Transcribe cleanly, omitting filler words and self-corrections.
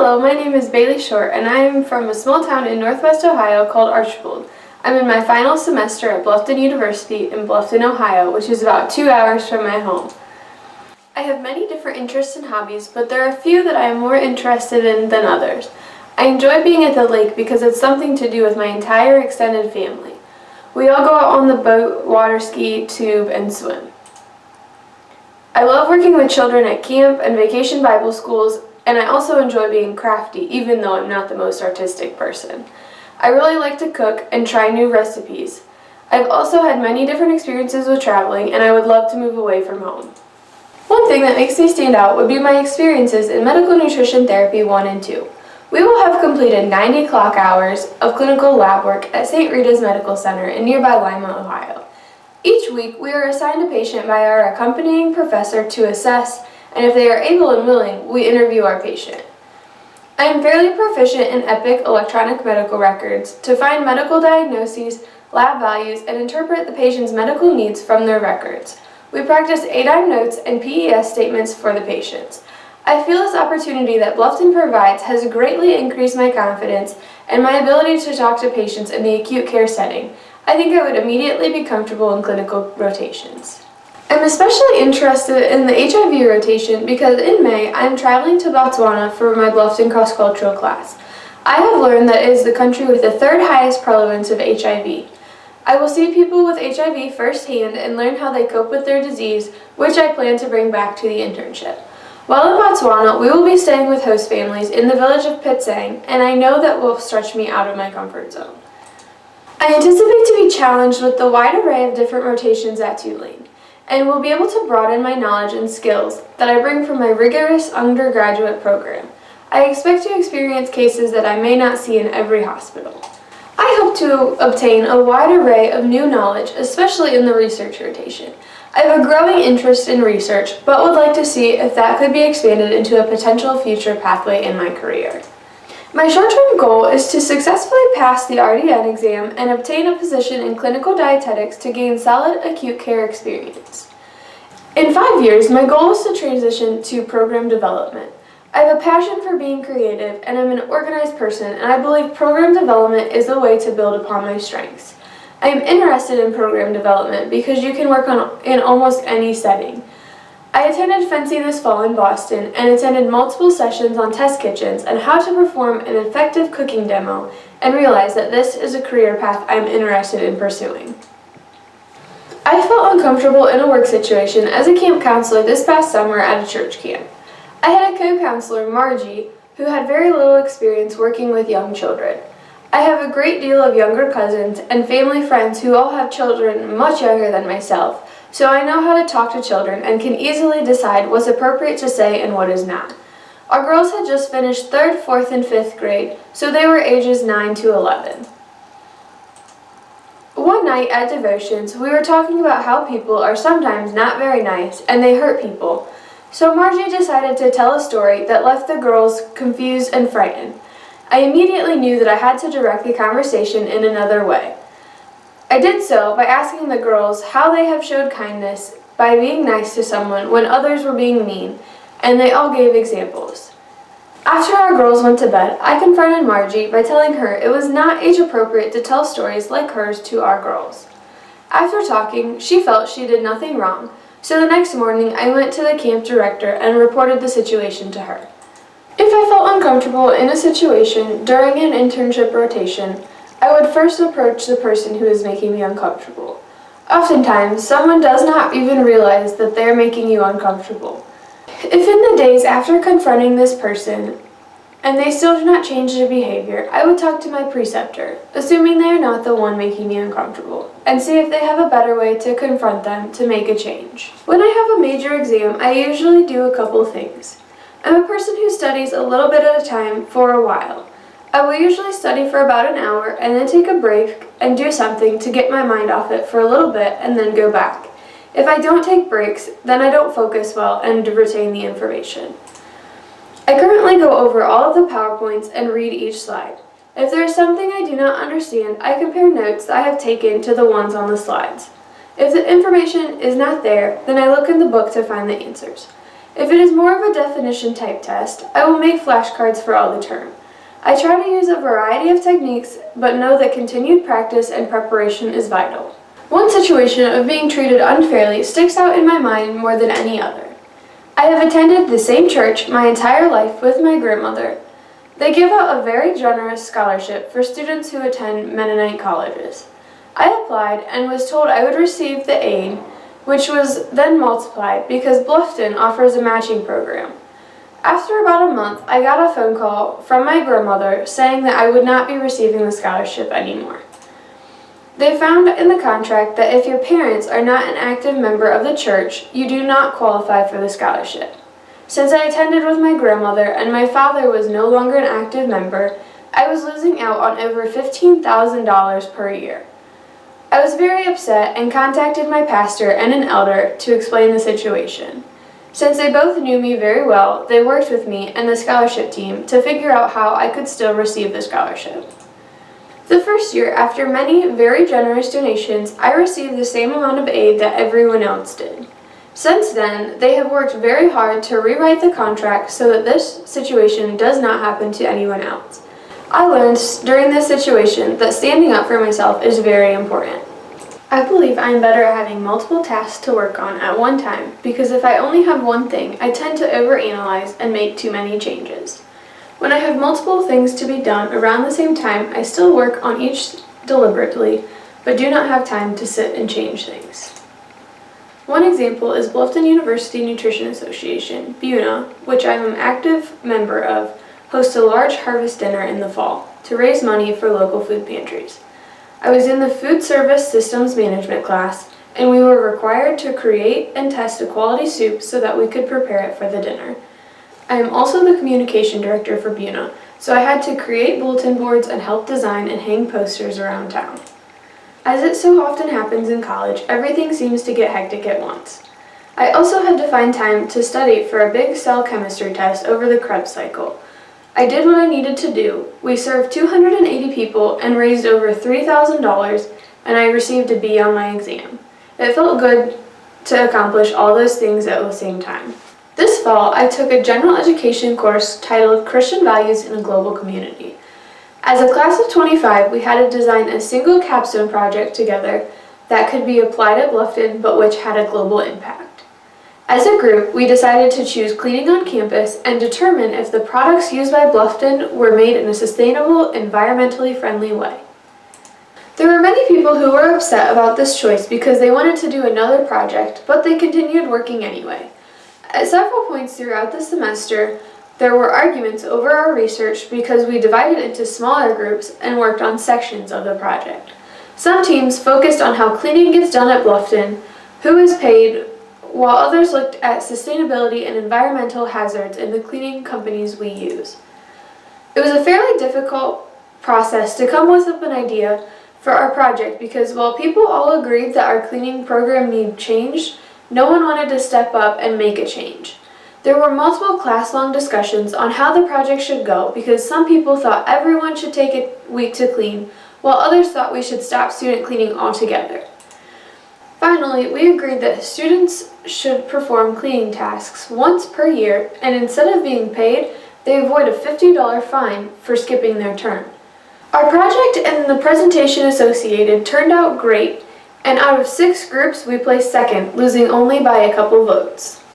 Hello, my name is Bailey Short, and I am from a small town in northwest Ohio called Archbold. I'm in my final semester at Bluffton University in Bluffton, Ohio, which is about 2 hours from my home. I have many different interests and hobbies, but there are a few that I am more interested in than others. I enjoy being at the lake because it's something to do with my entire extended family. We all go out on the boat, water ski, tube, and swim. I love working with children at camp and vacation Bible schools, and I also enjoy being crafty, even though I'm not the most artistic person. I really like to cook and try new recipes. I've also had many different experiences with traveling, and I would love to move away from home. One thing that makes me stand out would be my experiences in Medical Nutrition Therapy 1 and 2. We will have completed 90 clock hours of clinical lab work at St. Rita's Medical Center in nearby Lima, Ohio. Each week, we are assigned a patient by our accompanying professor to assess, and if they are able and willing, we interview our patient. I am fairly proficient in Epic electronic medical records to find medical diagnoses, lab values, and interpret the patient's medical needs from their records. We practice ADIME notes and PES statements for the patients. I feel this opportunity that Bluffton provides has greatly increased my confidence and my ability to talk to patients in the acute care setting. I think I would immediately be comfortable in clinical rotations. I'm especially interested in the HIV rotation because in May I am traveling to Botswana for my Bluffton cross-cultural class. I have learned that it is the country with the third highest prevalence of HIV. I will see people with HIV firsthand and learn how they cope with their disease, which I plan to bring back to the internship. While in Botswana, we will be staying with host families in the village of Pitsang, and I know that will stretch me out of my comfort zone. I anticipate to be challenged with the wide array of different rotations at Tulane, and will be able to broaden my knowledge and skills that I bring from my rigorous undergraduate program. I expect to experience cases that I may not see in every hospital. I hope to obtain a wide array of new knowledge, especially in the research rotation. I have a growing interest in research, but would like to see if that could be expanded into a potential future pathway in my career. My short-term goal is to successfully pass the RDN exam and obtain a position in clinical dietetics to gain solid acute care experience. In 5 years, my goal is to transition to program development. I have a passion for being creative, and I'm an organized person, and I believe program development is a way to build upon my strengths. I am interested in program development because you can work in almost any setting. I attended Fancy this fall in Boston and attended multiple sessions on test kitchens and how to perform an effective cooking demo, and realized that this is a career path I am interested in pursuing. I felt uncomfortable in a work situation as a camp counselor this past summer at a church camp. I had a co-counselor, Margie, who had very little experience working with young children. I have a great deal of younger cousins and family friends who all have children much younger than myself, so I know how to talk to children and can easily decide what's appropriate to say and what is not. Our girls had just finished 3rd, 4th, and 5th grade, so they were ages 9 to 11. One night at devotions, we were talking about how people are sometimes not very nice and they hurt people. So Margie decided to tell a story that left the girls confused and frightened. I immediately knew that I had to direct the conversation in another way. I did so by asking the girls how they have showed kindness by being nice to someone when others were being mean, and they all gave examples. After our girls went to bed, I confronted Margie by telling her it was not age appropriate to tell stories like hers to our girls. After talking, she felt she did nothing wrong, so the next morning I went to the camp director and reported the situation to her. If I felt uncomfortable in a situation during an internship rotation, I would first approach the person who is making me uncomfortable. Oftentimes, someone does not even realize that they are making you uncomfortable. If in the days after confronting this person, and they still do not change their behavior, I would talk to my preceptor, assuming they are not the one making me uncomfortable, and see if they have a better way to confront them to make a change. When I have a major exam, I usually do a couple things. I'm a person who studies a little bit at a time for a while. I will usually study for about an hour and then take a break and do something to get my mind off it for a little bit and then go back. If I don't take breaks, then I don't focus well and retain the information. I currently go over all of the PowerPoints and read each slide. If there is something I do not understand, I compare notes I have taken to the ones on the slides. If the information is not there, then I look in the book to find the answers. If it is more of a definition type test, I will make flashcards for all the term. I try to use a variety of techniques, but know that continued practice and preparation is vital. One situation of being treated unfairly sticks out in my mind more than any other. I have attended the same church my entire life with my grandmother. They give out a very generous scholarship for students who attend Mennonite colleges. I applied and was told I would receive the aid, which was then multiplied because Bluffton offers a matching program. After about a month, I got a phone call from my grandmother saying that I would not be receiving the scholarship anymore. They found in the contract that if your parents are not an active member of the church, you do not qualify for the scholarship. Since I attended with my grandmother and my father was no longer an active member, I was losing out on over $15,000 per year. I was very upset and contacted my pastor and an elder to explain the situation. Since they both knew me very well, they worked with me and the scholarship team to figure out how I could still receive the scholarship. The first year, after many very generous donations, I received the same amount of aid that everyone else did. Since then, they have worked very hard to rewrite the contract so that this situation does not happen to anyone else. I learned during this situation that standing up for myself is very important. I believe I am better at having multiple tasks to work on at one time because if I only have one thing, I tend to overanalyze and make too many changes. When I have multiple things to be done around the same time, I still work on each deliberately, but do not have time to sit and change things. One example is Bluffton University Nutrition Association, BUNA, which I am an active member of, hosts a large harvest dinner in the fall to raise money for local food pantries. I was in the Food Service Systems Management class, and we were required to create and test a quality soup so that we could prepare it for the dinner. I am also the communication director for BUNA, so I had to create bulletin boards and help design and hang posters around town. As it so often happens in college, everything seems to get hectic at once. I also had to find time to study for a big cell chemistry test over the Krebs cycle. I did what I needed to do. We served 280 people and raised over $3,000, and I received a B on my exam. It felt good to accomplish all those things at the same time. This fall, I took a general education course titled Christian Values in a Global Community. As a class of 25, we had to design a single capstone project together that could be applied at Bluffton but which had a global impact. As a group, we decided to choose cleaning on campus and determine if the products used by Bluffton were made in a sustainable, environmentally friendly way. There were many people who were upset about this choice because they wanted to do another project, but they continued working anyway. At several points throughout the semester, there were arguments over our research because we divided into smaller groups and worked on sections of the project. Some teams focused on how cleaning gets done at Bluffton, who is paid, while others looked at sustainability and environmental hazards in the cleaning companies we use. It was a fairly difficult process to come with an idea for our project because while people all agreed that our cleaning program needed change, no one wanted to step up and make a change. There were multiple class-long discussions on how the project should go because some people thought everyone should take a week to clean, while others thought we should stop student cleaning altogether. Finally, we agreed that students should perform cleaning tasks once per year, and instead of being paid, they avoid a $50 fine for skipping their turn. Our project and the presentation associated turned out great, and out of 6 groups, we placed second, losing only by a couple votes.